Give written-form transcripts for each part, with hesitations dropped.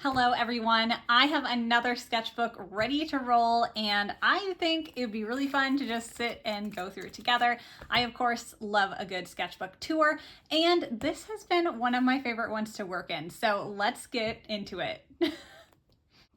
Hello everyone, I have another sketchbook ready to roll and I think it would be really fun to just sit and go through it together. I of course love a good sketchbook tour and this has been one of my favorite ones to work in, so let's get into it.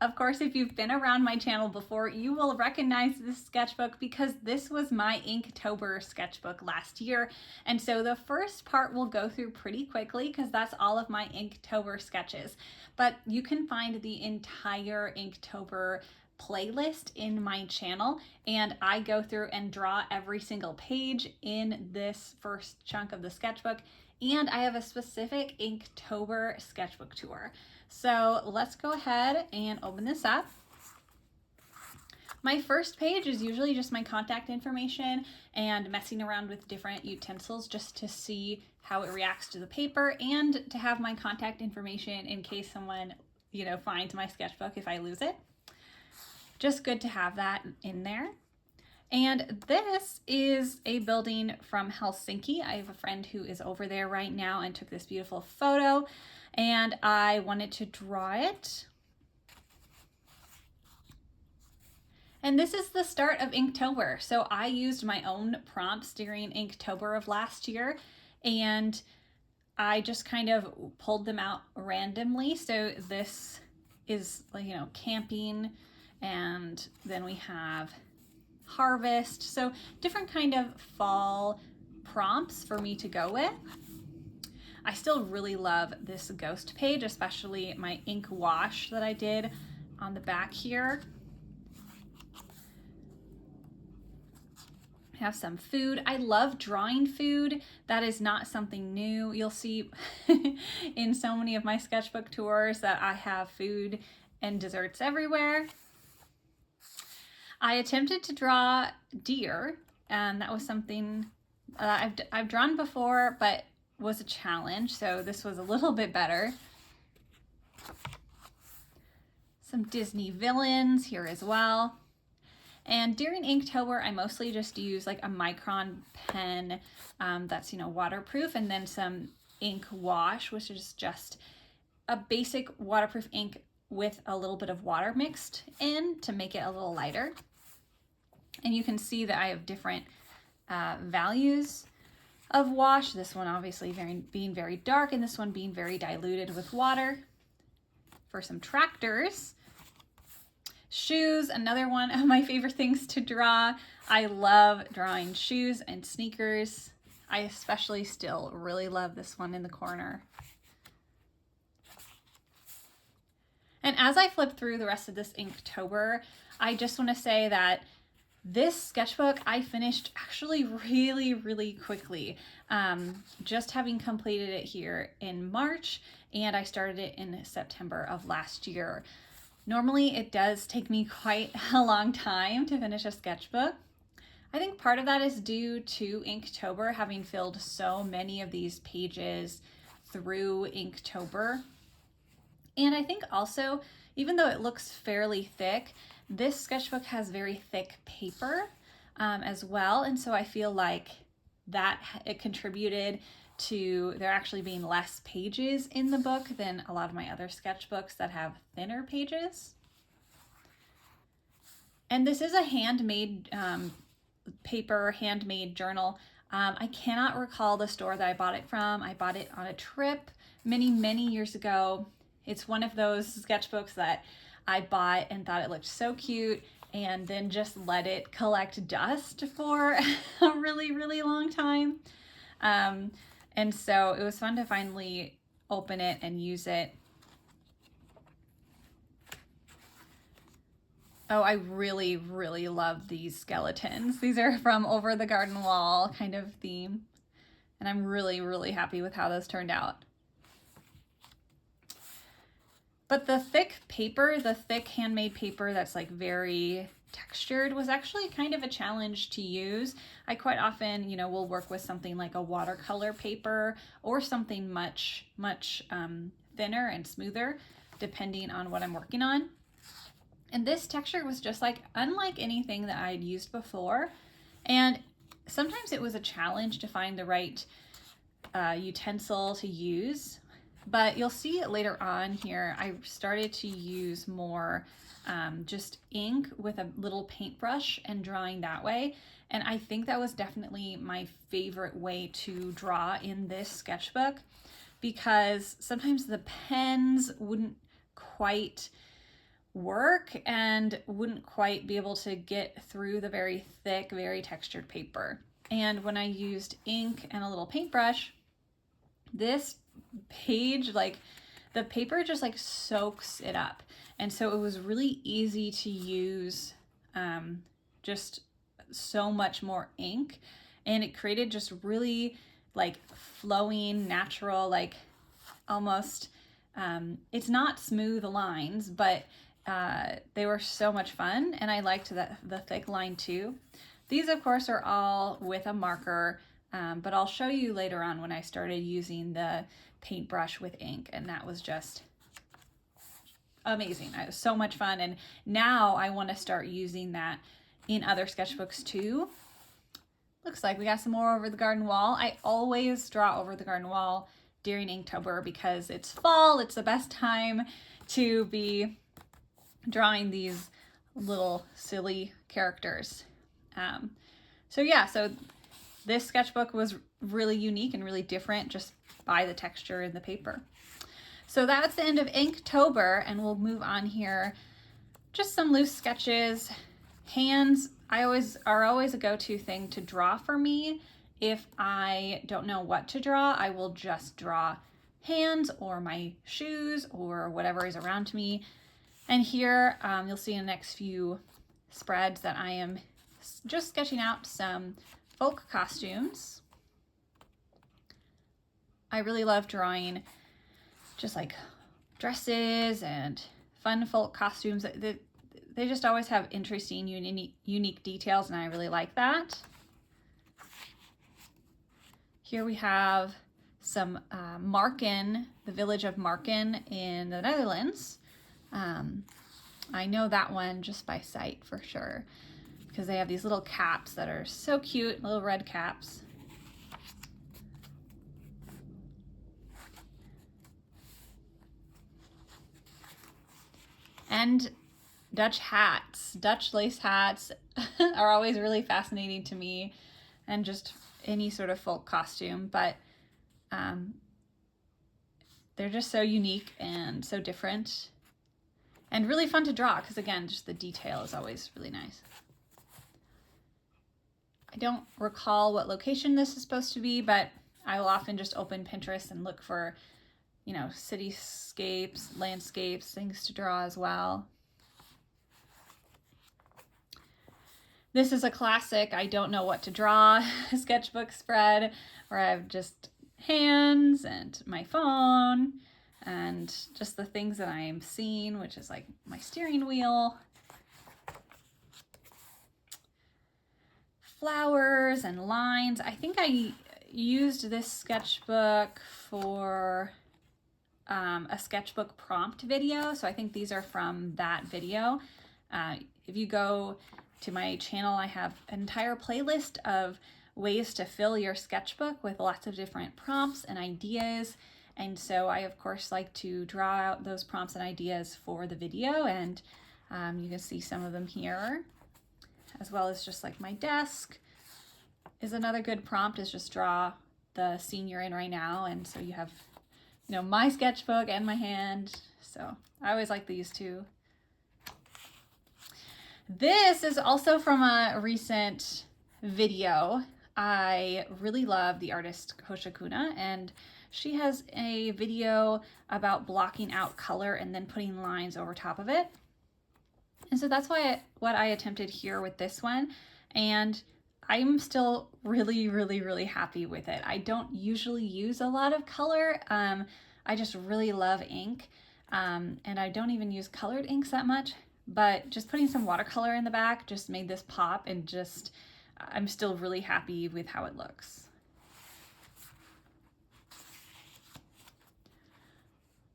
Of course, if you've been around my channel before, you will recognize this sketchbook because this was my Inktober sketchbook last year. And so the first part we'll go through pretty quickly because that's all of my Inktober sketches. But you can find the entire Inktober playlist in my channel, and I go through and draw every single page in this first chunk of the sketchbook. And I have a specific Inktober sketchbook tour. So let's go ahead and open this up. My first page is usually just my contact information and messing around with different utensils just to see how it reacts to the paper and to have my contact information in case someone, finds my sketchbook if I lose it. Just good to have that in there. And this is a building from Helsinki. I have a friend who is over there right now and took this beautiful photo, and I wanted to draw it. And this is the start of Inktober. So I used my own prompts during Inktober of last year, and I just kind of pulled them out randomly. So this is, camping, and then we have harvest. So different kind of fall prompts for me to go with. I still really love this ghost page, especially my ink wash that I did on the back here. I have some food. I love drawing food. That is not something new. You'll see in so many of my sketchbook tours that I have food and desserts everywhere. I attempted to draw deer, and that was something I've drawn before, but was a challenge, so this was a little bit better. Some Disney villains here as well. And during Inktober, I mostly just use like a micron pen that's, waterproof, and then some ink wash, which is just a basic waterproof ink with a little bit of water mixed in to make it a little lighter. And you can see that I have different values of wash. This one obviously being very dark, and this one being very diluted with water. For some tractors. Shoes, another one of my favorite things to draw. I love drawing shoes and sneakers. I especially still really love this one in the corner. And as I flip through the rest of this Inktober, I just want to say that this sketchbook I finished actually really, really quickly. Just having completed it here in March, and I started it in September of last year. Normally it does take me quite a long time to finish a sketchbook. I think part of that is due to Inktober having filled so many of these pages through Inktober. And I think also, even though it looks fairly thick, this sketchbook has very thick paper as well. And so I feel like that it contributed to there actually being less pages in the book than a lot of my other sketchbooks that have thinner pages. And this is a handmade paper, handmade journal. I cannot recall the store that I bought it from. I bought it on a trip many, many years ago. It's one of those sketchbooks that I bought and thought it looked so cute, and then just let it collect dust for a really, really long time. And so it was fun to finally open it and use it. Oh, I really, really love these skeletons. These are from Over the Garden Wall kind of theme. And I'm really, really happy with how those turned out. But the thick paper, the thick handmade paper that's like very textured was actually kind of a challenge to use. I quite often, will work with something like a watercolor paper or something much, much thinner and smoother, depending on what I'm working on. And this texture was just like unlike anything that I'd used before. And sometimes it was a challenge to find the right utensil to use. But you'll see it later on here, I started to use more just ink with a little paintbrush and drawing that way. And I think that was definitely my favorite way to draw in this sketchbook, because sometimes the pens wouldn't quite work and wouldn't quite be able to get through the very thick, very textured paper. And when I used ink and a little paintbrush, this page, like the paper just like soaks it up. And so it was really easy to use just so much more ink, and it created just really like flowing, natural, like almost, it's not smooth lines, but they were so much fun, and I liked the thick line too. These of course are all with a marker, but I'll show you later on when I started using the paintbrush with ink, and that was just amazing. It was so much fun, and now I want to start using that in other sketchbooks too. Looks like we got some more over the garden wall. I always draw over the garden wall during Inktober because it's fall. It's the best time to be drawing these little silly characters. So yeah, so this sketchbook was really unique and really different just by the texture in the paper. So that's the end of Inktober, and we'll move on here. Just some loose sketches. Hands are always a go-to thing to draw for me. If I don't know what to draw, I will just draw hands or my shoes or whatever is around me. And here you'll see in the next few spreads that I am just sketching out some folk costumes. I really love drawing just like dresses and fun folk costumes. They just always have interesting, unique details, and I really like that. Here we have some Marken, the village of Marken in the Netherlands. I know that one just by sight for sure, because they have these little caps that are so cute, little red caps. And Dutch hats, Dutch lace hats are always really fascinating to me, and just any sort of folk costume, but they're just so unique and so different and really fun to draw because, again, just the detail is always really nice. I don't recall what location this is supposed to be, but I will often just open Pinterest and look for, you know, cityscapes, landscapes, things to draw as well. This is a classic I don't know what to draw sketchbook spread, where I have just hands and my phone and just the things that I am seeing, which is like my steering wheel, flowers and lines. I think I used this sketchbook for a sketchbook prompt video, so I think these are from that video. If you go to my channel, I have an entire playlist of ways to fill your sketchbook with lots of different prompts and ideas. And so I, of course, like to draw out those prompts and ideas for the video, and you can see some of them here, as well as just like my desk is another good prompt, is just draw the scene you're in right now. And so you have, you know, my sketchbook and my hand. So I always like these too. This is also from a recent video. I really love the artist Hoshikuna, and she has a video about blocking out color and then putting lines over top of it. And so that's what I attempted here with this one, and I'm still really happy with it. I don't usually use a lot of color. I just really love ink, and I don't even use colored inks that much. But just putting some watercolor in the back just made this pop, and just I'm still really happy with how it looks.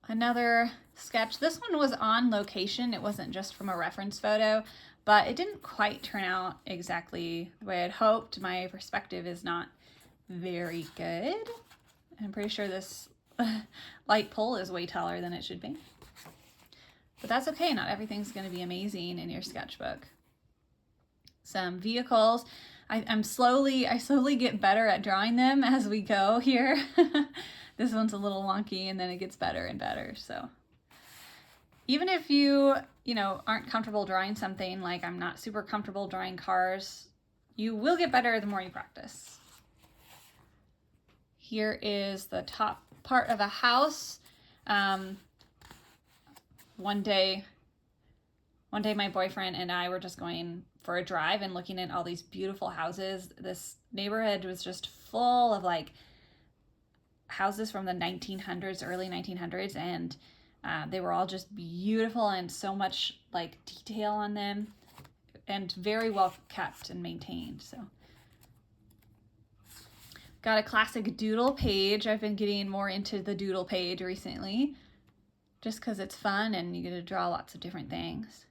Another sketch. This one was on location. It wasn't just from a reference photo, but it didn't quite turn out exactly the way I'd hoped. My perspective is not very good. I'm pretty sure this light pole is way taller than it should be. But that's okay, not everything's going to be amazing in your sketchbook. Some vehicles. I slowly get better at drawing them as we go here. This one's a little wonky and then it gets better and better. So even if you aren't comfortable drawing something, like I'm not super comfortable drawing cars, you will get better the more you practice. Here is the top part of a house. One day my boyfriend and I were just going for a drive and looking at all these beautiful houses. This neighborhood was just full of like houses from the 1900s, early 1900s, and they were all just beautiful and so much like detail on them and very well kept and maintained. So got a classic doodle page. I've been getting more into the doodle page recently just because it's fun and you get to draw lots of different things.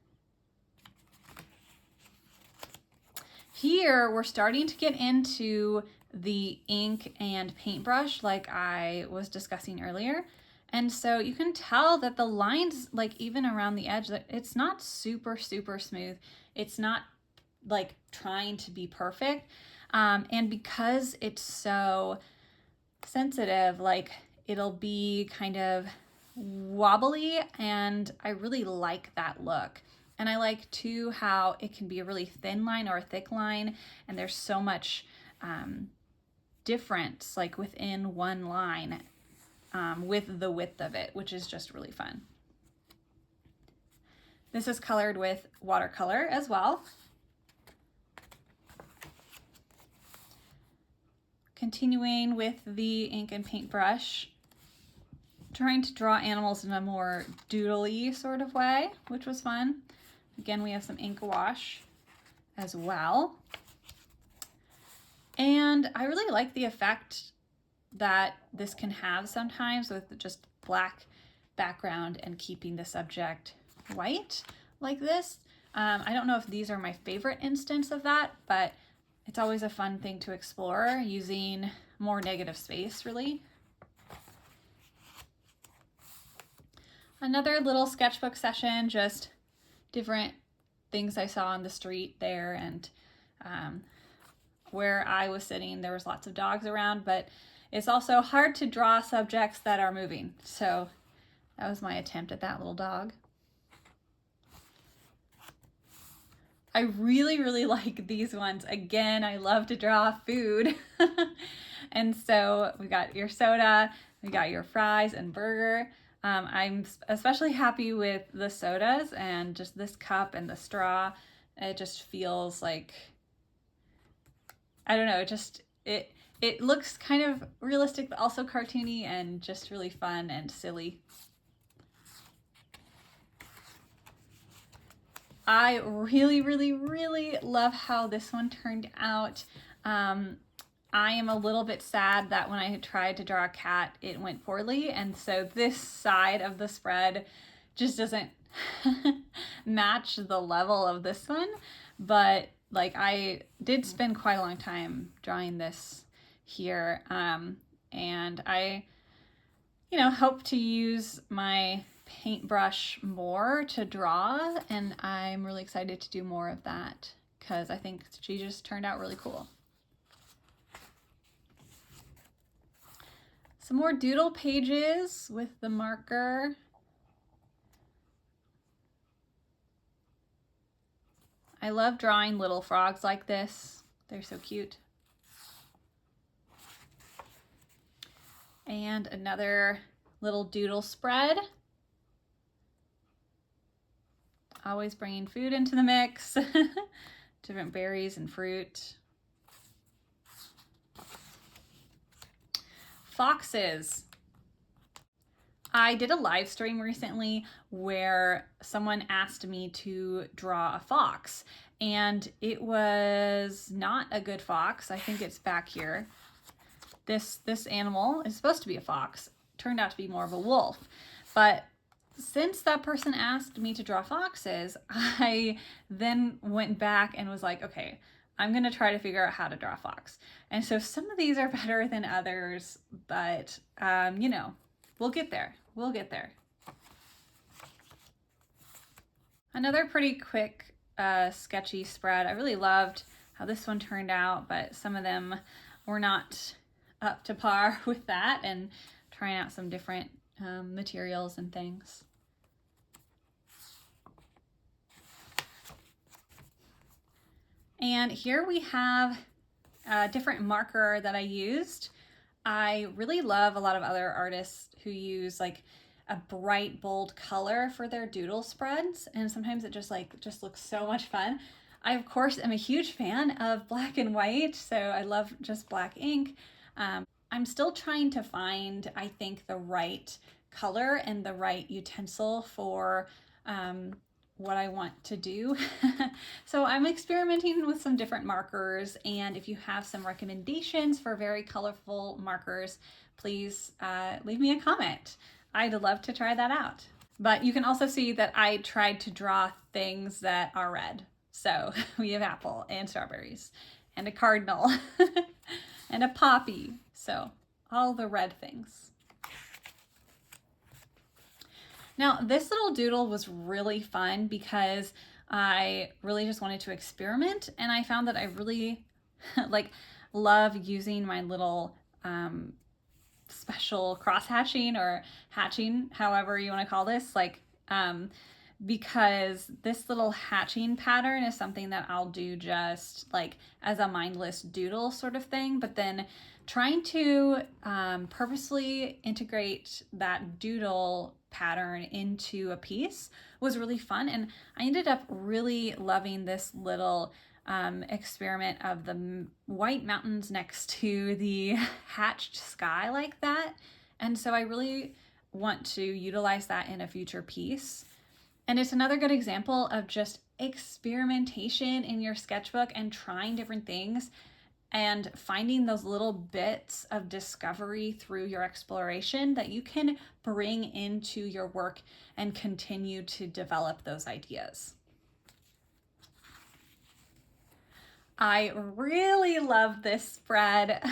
Here we're starting to get into the ink and paintbrush like I was discussing earlier. And so you can tell that the lines, like even around the edge, that it's not super smooth. It's not like trying to be perfect. And because it's so sensitive, like it'll be kind of wobbly, and I really like that look. And I like too how it can be a really thin line or a thick line, and there's so much difference like within one line with the width of it, which is just really fun. This is colored with watercolor as well. Continuing with the ink and paintbrush, trying to draw animals in a more doodly sort of way, which was fun. Again, we have some ink wash as well. And I really like the effect that this can have sometimes with just black background and keeping the subject white like this. I don't know if these are my favorite instance of that, but it's always a fun thing to explore using more negative space, really. Another little sketchbook session, just different things I saw on the street there, and where I was sitting, there was lots of dogs around, but it's also hard to draw subjects that are moving. So that was my attempt at that little dog. I really like these ones. Again, I love to draw food. And so we got your soda, we got your fries and burger. I'm especially happy with the sodas and just this cup and the straw. It just feels like, I don't know, it looks kind of realistic, but also cartoony and just really fun and silly. I really love how this one turned out. I am a little bit sad that when I tried to draw a cat, it went poorly. And so this side of the spread just doesn't match the level of this one. But like I did spend quite a long time drawing this here. And I, hope to use my paintbrush more to draw. And I'm really excited to do more of that because I think she just turned out really cool. Some more doodle pages with the marker. I love drawing little frogs like this. They're so cute. And another little doodle spread. Always bringing food into the mix. Different berries and fruit. Foxes. I did a live stream recently where someone asked me to draw a fox, and it was not a good fox. I think it's back here. This animal is supposed to be a fox. Turned out to be more of a wolf. But since that person asked me to draw foxes, I then went back and was like, okay, I'm going to try to figure out how to draw a fox. And so some of these are better than others, but, we'll get there. We'll get there. Another pretty quick sketchy spread. I really loved how this one turned out, but some of them were not up to par with that, and trying out some different materials and things. And here we have a different marker that I used. I really love a lot of other artists who use like a bright, bold color for their doodle spreads, and sometimes it just looks so much fun. I, of course, am a huge fan of black and white, so I love just black ink. I'm still trying to find, I think, the right color and the right utensil for what I want to do. So I'm experimenting with some different markers, and if you have some recommendations for very colorful markers, please leave me a comment. I'd love to try that out. But you can also see that I tried to draw things that are red. So we have apple and strawberries and a cardinal and a poppy. So all the red things. Now this little doodle was really fun because I really just wanted to experiment, and I found that I really love using my little special cross hatching or hatching, however you want to call this, because this little hatching pattern is something that I'll do just like as a mindless doodle sort of thing, but then trying to purposely integrate that doodle pattern into a piece was really fun, and I ended up really loving this little experiment of the white mountains next to the hatched sky like that. And so I really want to utilize that in a future piece. And it's another good example of just experimentation in your sketchbook and trying different things and finding those little bits of discovery through your exploration that you can bring into your work and continue to develop those ideas. I really love this spread.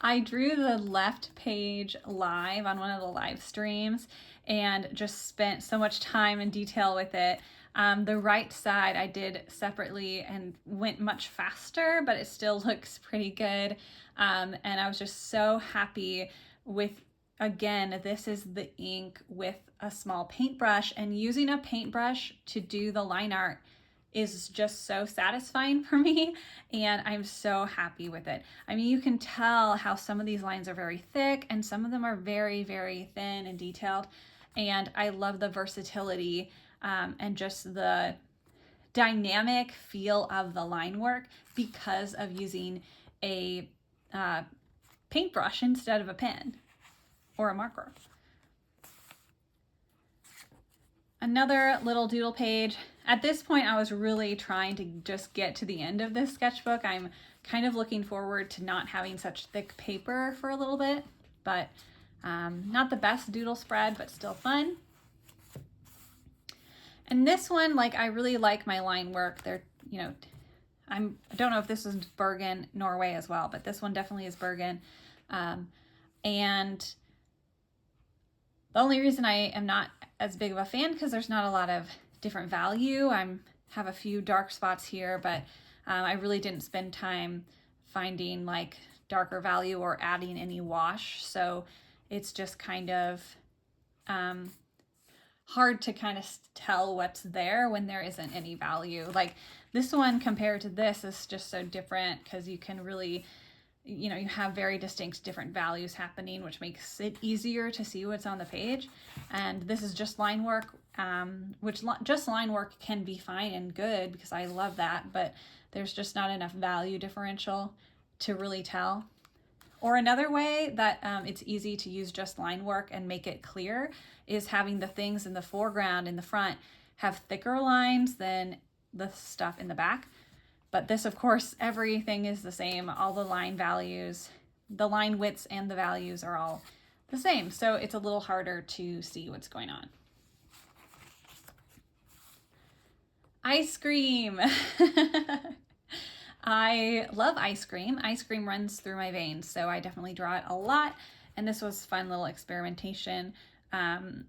I drew the left page live on one of the live streams and just spent so much time and detail with it. The right side I did separately and went much faster, but it still looks pretty good. And I was just so happy with, again, this is the ink with a small paintbrush, and using a paintbrush to do the line art is just so satisfying for me, and I'm so happy with it. I mean, you can tell how some of these lines are very thick and some of them are very, very thin and detailed, and I love the versatility and just the dynamic feel of the line work because of using a paintbrush instead of a pen or a marker. Another little doodle page. At this point, I was really trying to just get to the end of this sketchbook. I'm kind of looking forward to not having such thick paper for a little bit, but not the best doodle spread, but still fun. And this one, I really like my line work. They're, I don't know if this is Bergen, Norway as well, but this one definitely is Bergen. And the only reason I am not as big of a fan because there's not a lot of different value. I have a few dark spots here, but I really didn't spend time finding darker value or adding any wash. So it's just kind of hard to kind of tell what's there when there isn't any value. Like this one compared to this is just so different because you can really, you have very distinct different values happening, which makes it easier to see what's on the page. And this is just line work, which just line work can be fine and good because I love that, but there's just not enough value differential to really tell. Or another way that it's easy to use just line work and make it clear is having the things in the foreground in the front have thicker lines than the stuff in the back. But this, of course, everything is the same. All the line values, the line widths and the values are all the same. So it's a little harder to see what's going on. Ice cream. I love ice cream. Ice cream runs through my veins, so I definitely draw it a lot. And this was fun little experimentation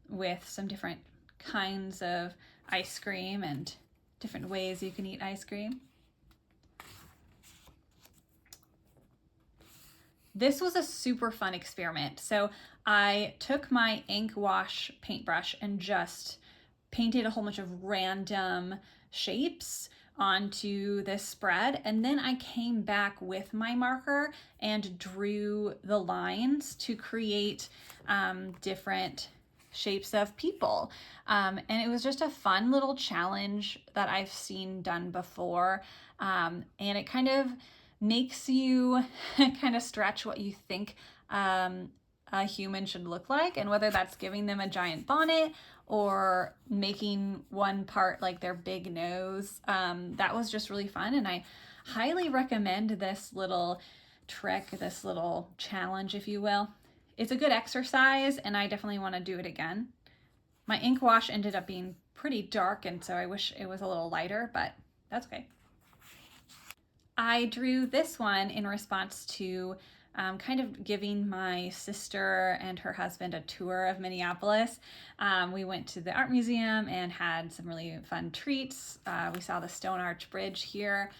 with some different kinds of ice cream and different ways you can eat ice cream. This was a super fun experiment. So I took my ink wash paintbrush and just painted a whole bunch of random shapes onto this spread, and then I came back with my marker and drew the lines to create different shapes of people. And it was just a fun little challenge that I've seen done before, and it kind of makes you kind of stretch what you think a human should look like, and whether that's giving them a giant bonnet or making one part like their big nose. That was just really fun, and I highly recommend this little trick, this little challenge, if you will. It's a good exercise, and I definitely want to do it again. My ink wash ended up being pretty dark, and so I wish it was a little lighter, but that's okay. I drew this one in response to kind of giving my sister and her husband a tour of Minneapolis. We went to the art museum and had some really fun treats. We saw the Stone Arch Bridge here.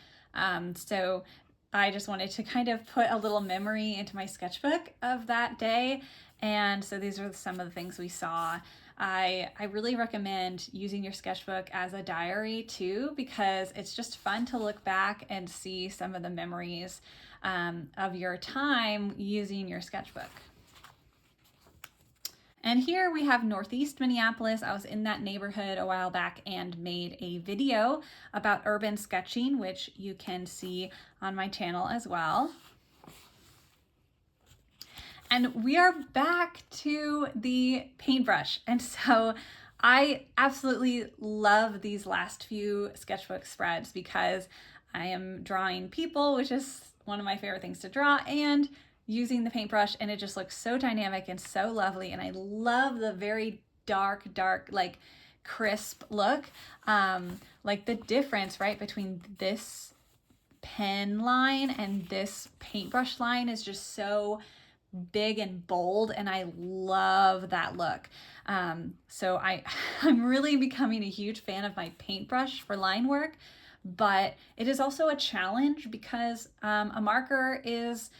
So I just wanted to kind of put a little memory into my sketchbook of that day. And so these are some of the things we saw. I really recommend using your sketchbook as a diary too, because it's just fun to look back and see some of the memories of your time using your sketchbook. And here we have Northeast Minneapolis. I was in that neighborhood a while back and made a video about urban sketching, which you can see on my channel as well. And we are back to the paintbrush. And so I absolutely love these last few sketchbook spreads because I am drawing people, which is one of my favorite things to draw, and using the paintbrush, and it just looks so dynamic and so lovely. And I love the very dark, like crisp look. Like the difference, right, between this pen line and this paintbrush line is just so big and bold, and I love that look. So I'm really becoming a huge fan of my paintbrush for line work, but it is also a challenge because a marker is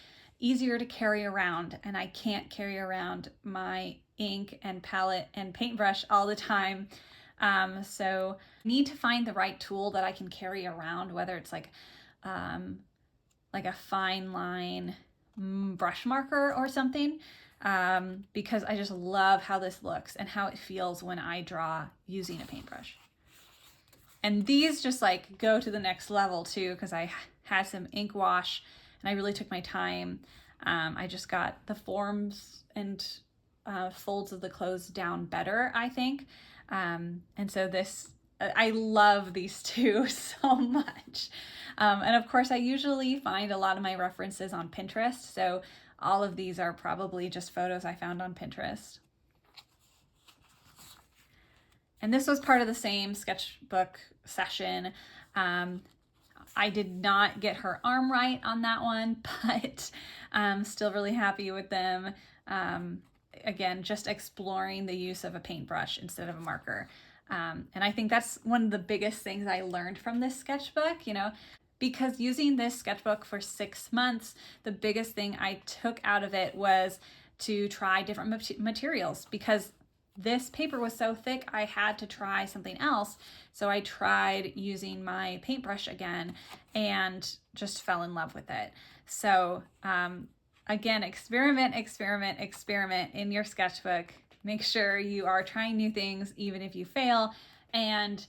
easier to carry around, and I can't carry around my ink and palette and paintbrush all the time. So I need to find the right tool that I can carry around, whether it's like a fine line brush marker or something, because I just love how this looks and how it feels when I draw using a paintbrush. And these just like go to the next level too, because I had some ink wash and I really took my time. I just got the forms and folds of the clothes down better, I think. And so I love these two so much. And of course, I usually find a lot of my references on Pinterest. So all of these are probably just photos I found on Pinterest. And this was part of the same sketchbook session. I did not get her arm right on that one, but I'm still really happy with them. Again, just exploring the use of a paintbrush instead of a marker. And I think that's one of the biggest things I learned from this sketchbook, because using this sketchbook for 6 months, the biggest thing I took out of it was to try different materials, because this paper was so thick, I had to try something else. So I tried using my paintbrush again and just fell in love with it. So again, experiment in your sketchbook. Make sure you are trying new things, even if you fail, and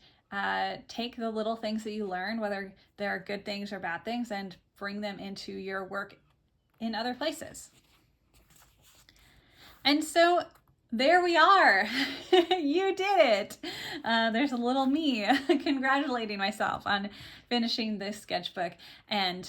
take the little things that you learn, whether they're good things or bad things, and bring them into your work in other places. And so there we are. You did it. There's a little me congratulating myself on finishing this sketchbook. And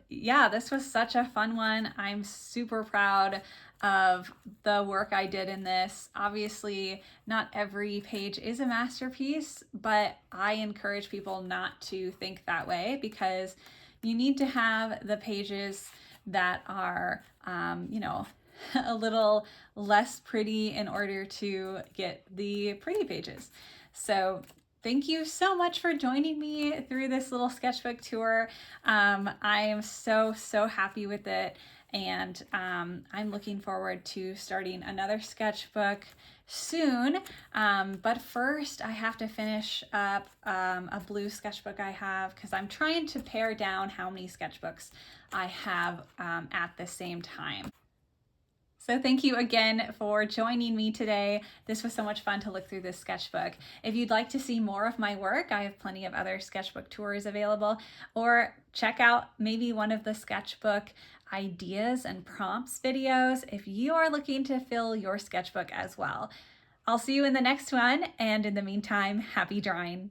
yeah, this was such a fun one. I'm super proud of the work I did in this. Obviously, not every page is a masterpiece, but I encourage people not to think that way, because you need to have the pages that are, a little less pretty in order to get the pretty pages. So thank you so much for joining me through this little sketchbook tour. I am so happy with it, and I'm looking forward to starting another sketchbook soon. But first I have to finish up a blue sketchbook I have, because I'm trying to pare down how many sketchbooks I have at the same time. So thank you again for joining me today. This was so much fun to look through this sketchbook. If you'd like to see more of my work, I have plenty of other sketchbook tours available, or check out maybe one of the sketchbook ideas and prompts videos if you are looking to fill your sketchbook as well. I'll see you in the next one, and in the meantime, happy drawing.